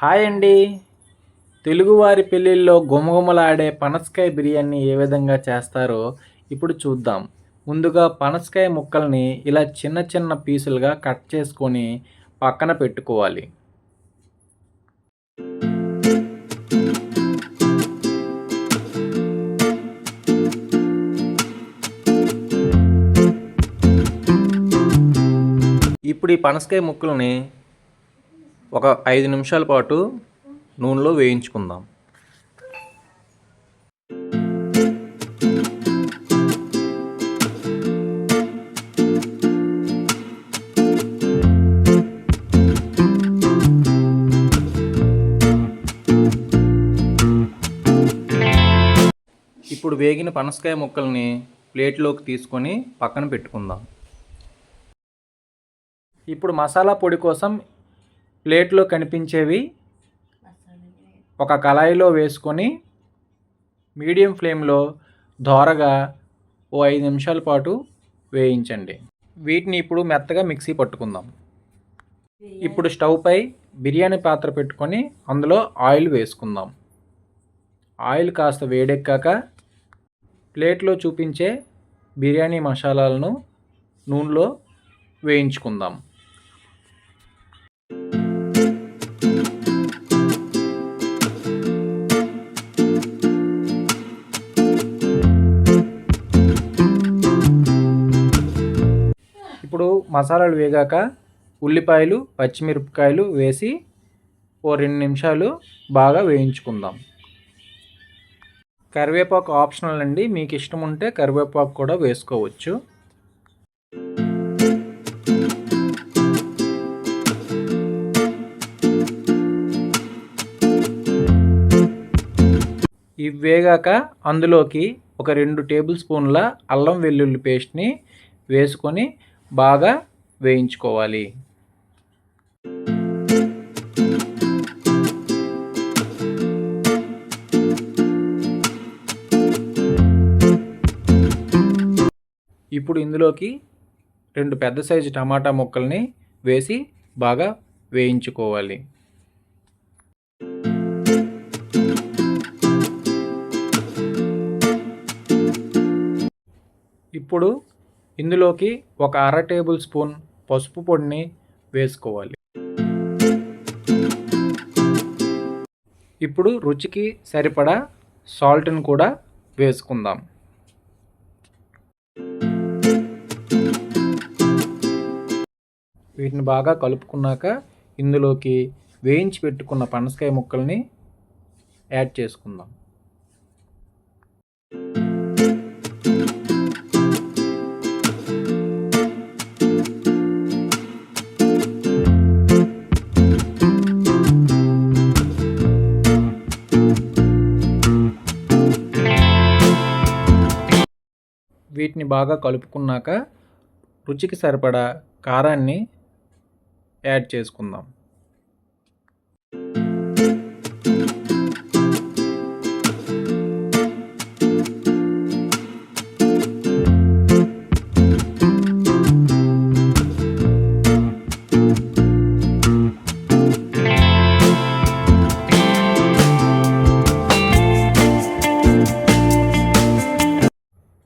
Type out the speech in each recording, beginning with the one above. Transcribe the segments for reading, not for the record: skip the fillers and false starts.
Hi అండి. తెలుగువారి పెళ్ళిళ్ళలో గుమగుమలాడే పనసకాయ బిర్యానీ ఏ విధంగా చేస్తారో ఇప్పుడు చూద్దాం. ముందుగా పనసకాయ ముక్కల్ని ఇలా చిన్న చిన్న పీసులుగా కట్ చేసుకొని పక్కన పెట్టుకోవాలి. ఇప్పుడు ఈ పనసకాయ ముక్కల్ని ఒక 5 నిమిషాల పాటు నూనెలో వేయించుకుందాం. ఇప్పుడు వేగిన పనసకాయ ముక్కల్ని ప్లేట్లోకి తీసుకొని పక్కన పెట్టుకుందాం. ఇప్పుడు మసాలా పొడి కోసం ప్లేట్లో కనిపించేవి ఒక కళాయిలో వేసుకొని మీడియం ఫ్లేమ్లో దోరగా ఓ 5 నిమిషాల పాటు వేయించండి. వీటిని ఇప్పుడు మెత్తగా మిక్సీ పట్టుకుందాం. ఇప్పుడు స్టవ్పై బిర్యానీ పాత్ర పెట్టుకొని అందులో ఆయిల్ వేసుకుందాం. ఆయిల్ కాస్త వేడెక్కాక ప్లేట్లో చూపించే బిర్యానీ మసాలాలను నూనెలో వేయించుకుందాం. ఇప్పుడు మసాలాలు వేగాక ఉల్లిపాయలు, పచ్చిమిరపకాయలు వేసి ఓ 2 నిమిషాలు బాగా వేయించుకుందాం. కరివేపాకు ఆప్షనల్ అండి, మీకు ఇష్టం ఉంటే కరివేపాకు కూడా వేసుకోవచ్చు. ఇవి వేగాక అందులోకి ఒక 2 టేబుల్ స్పూన్ల అల్లం వెల్లుల్లి పేస్ట్ని వేసుకొని బాగా వేయించుకోవాలి. ఇప్పుడు ఇందులోకి 2 పెద్ద సైజు టమాటా ముక్కల్ని వేసి బాగా వేయించుకోవాలి. ఇప్పుడు ఇందులోకి ఒక అర టేబుల్ స్పూన్ పసుపు పొడిని వేసుకోవాలి. ఇప్పుడు రుచికి సరిపడా సాల్ట్ని కూడా వేసుకుందాం. వీటిని బాగా కలుపుకున్నాక ఇందులోకి వేయించి పెట్టుకున్న పనసకాయ ముక్కల్ని యాడ్ చేసుకుందాం. వీటిని బాగా కలుపుకున్నాక రుచికి సరిపడా కారాన్ని యాడ్ చేసుకుందాం.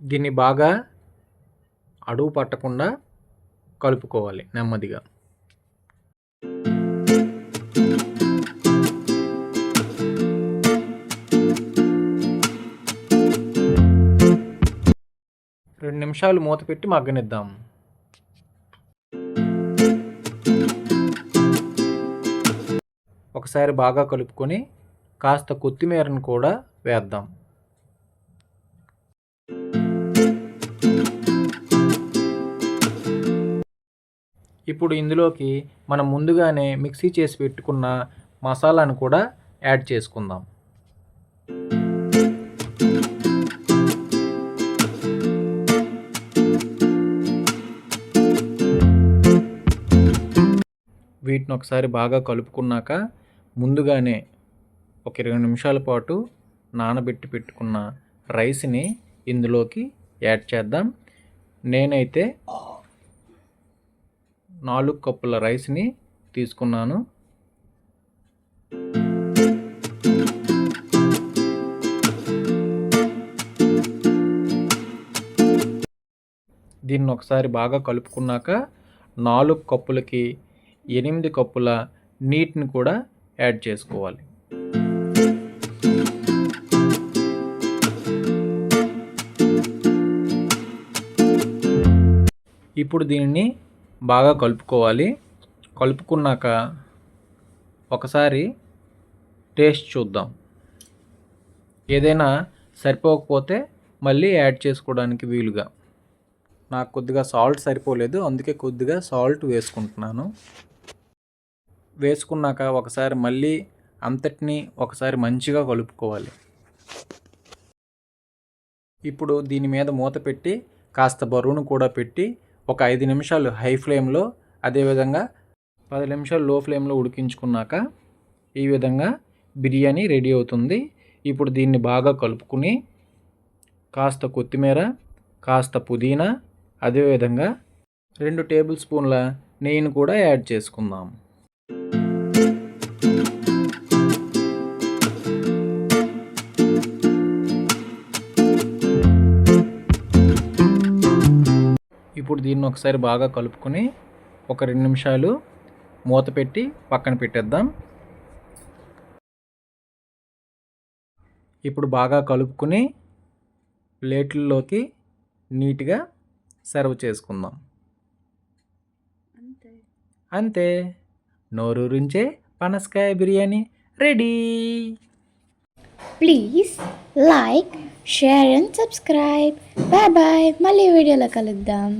దీన్ని బాగా అడుగు పట్టకుండా కలుపుకోవాలి నెమ్మదిగా. రెండు నిమిషాలు మూత పెట్టి మగ్గనిద్దాం. ఒకసారి బాగా కలుపుకొని కాస్త కొత్తిమీరను కూడా వేద్దాం. ఇప్పుడు ఇందులోకి మనం ముందుగానే మిక్సీ చేసి పెట్టుకున్న మసాలాను కూడా యాడ్ చేసుకుందాం. వీటిని ఒకసారి బాగా కలుపుకున్నాక ముందుగానే ఒక 20 నిమిషాల పాటు నానబెట్టి పెట్టుకున్న రైస్ని ఇందులోకి యాడ్ చేద్దాం. నేనైతే 4 కప్పుల రైస్ని తీసుకున్నాను. దీన్ని ఒకసారి బాగా కలుపుకున్నాక 4 కప్పులకి 8 కప్పుల నీటిని కూడా యాడ్ చేసుకోవాలి. ఇప్పుడు దీనిని బాగా కలుపుకోవాలి. కలుపుకున్నాక ఒకసారి టేస్ట్ చూద్దాం. ఏదైనా సరిపోకపోతే మళ్ళీ యాడ్ చేసుకోవడానికి వీలుగా. నాకు కొద్దిగా సాల్ట్ సరిపోలేదు, అందుకే కొద్దిగా సాల్ట్ వేసుకుంటున్నాను. వేసుకున్నాక ఒకసారి మళ్ళీ అంతటినీ ఒకసారి మంచిగా కలుపుకోవాలి. ఇప్పుడు దీని మీద మూత పెట్టి కాస్త బరువును కూడా పెట్టి ఒక 5 నిమిషాలు హై ఫ్లేమ్లో, అదేవిధంగా 10 నిమిషాలు లో ఫ్లేమ్లో ఉడికించుకున్నాక ఈ విధంగా బిర్యానీ రెడీ అవుతుంది. ఇప్పుడు దీన్ని బాగా కలుపుకుని కాస్త కొత్తిమీర, కాస్త పుదీనా, అదేవిధంగా 2 టేబుల్ స్పూన్ల నెయ్యిని కూడా యాడ్ చేసుకుందాం. ఇప్పుడు దీన్ని ఒకసారి బాగా కలుపుకొని ఒక 2 నిమిషాలు మూత పెట్టి పక్కన పెట్టేద్దాం. ఇప్పుడు బాగా కలుపుకొని ప్లేట్లలోకి నీట్గా సర్వ్ చేసుకుందాం. అంతే, నోరూరించే పనసకాయ biryani ready. Please like, share and subscribe. Bye bye, మళ్ళీ వీడియోలో కలుద్దాం.